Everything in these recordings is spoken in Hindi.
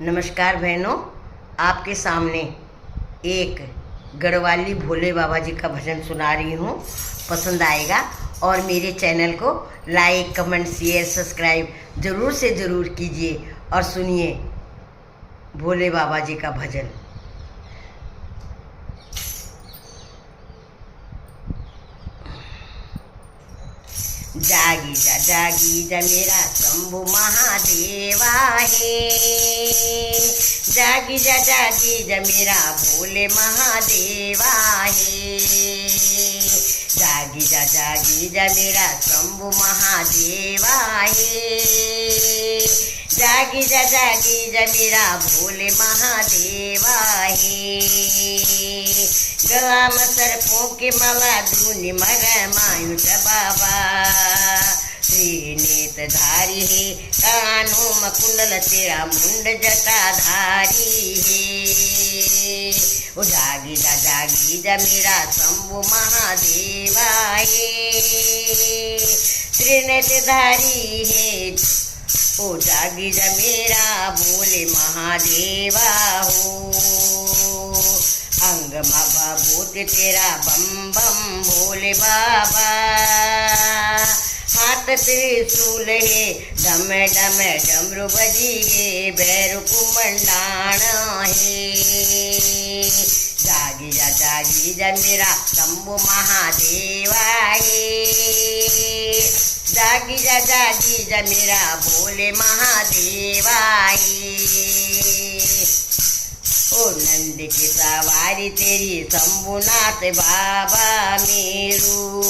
नमस्कार बहनों, आपके सामने एक गढ़वाली भोले बाबा जी का भजन सुना रही हूँ। पसंद आएगा और मेरे चैनल को लाइक, कमेंट, शेयर, सब्सक्राइब ज़रूर से ज़रूर कीजिए और सुनिए भोले बाबा जी का भजन। जागी जा मेरा शंभु महादेवा है। जागी जा मेरा भोले महादेवा है। जागी जा मेरा शंभु महादेवा है। जागी जा मेरा भोले महादेवा है। गला में सर्पों के माला धूनि मर मायूष बाबा। त्रिनेत्रधारी है, कानों में कुंडल तेरा मुंड जटाधारी है। ओ जागी जा मेरा शंभु महादेवा है। त्रिनेत्रधारी है, ओ जागी जा मेरा भोले महादेवा हो। अंग भूत तेरा बम बम भोले बाबा। हाथ त्रिशूल है, डम डम डमरू बजी गे भैरू कुमंडाण है। जागी जा मेरा शंभु महादेवा है। जागी जा मेरा भोले महादेवा है। ओ नंद की सवारी तेरी शंभुनाथ बाबा मेरू।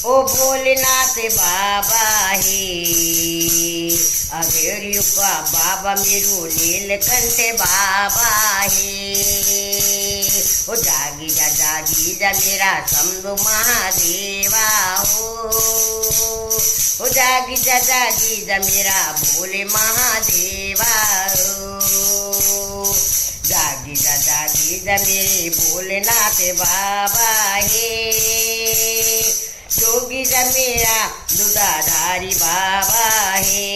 ओ भोलेनाथ बाबा है। अभेरियों का बाबा मेरू नीलकंठ बाबा है। ओ जागी जा मेरा शंभु महादेवा हो। ओ जागी जा मेरा भोले महादेवा हो। जागी जा मेरे भोलेनाथ बाबा है। जोगी जा मेरा दुधाधारी बाबा है।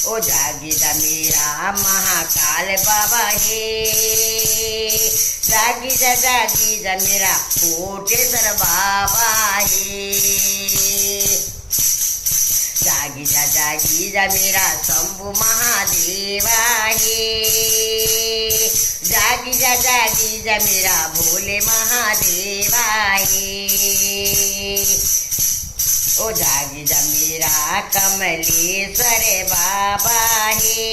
ओ जागी जा मेरा महाकाल बाबा है। जागी जा मेरा कोटेश्वर बाबा है। जागी जा मेरा शंभु महादेवा है। जागी जा मेरा भोले महादेवा है। ओ जागी जा मेरा कमलेश्वर बाबा है।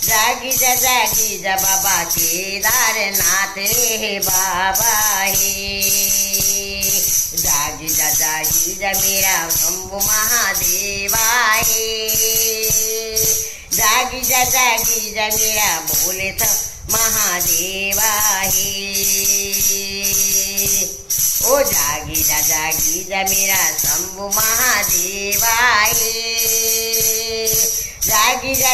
जागी जा बाबा केदारनाथ रे बाबा है। जागी जा मेरा शंभु महादेवा है। जागी जा मेरा भोले महादेवा है। ओ जागी जा मेरा शंभु महादेवा है। जागी जा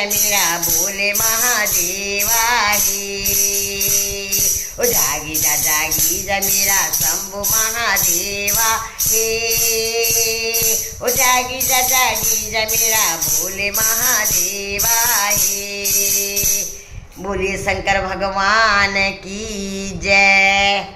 मेरा भोले महादेवा है। ओ जागी जा मेरा शंभु महादेवा है। ओ जागी जा मेरा भोले महादेवा है। बोलिए शंकर भगवान की जय।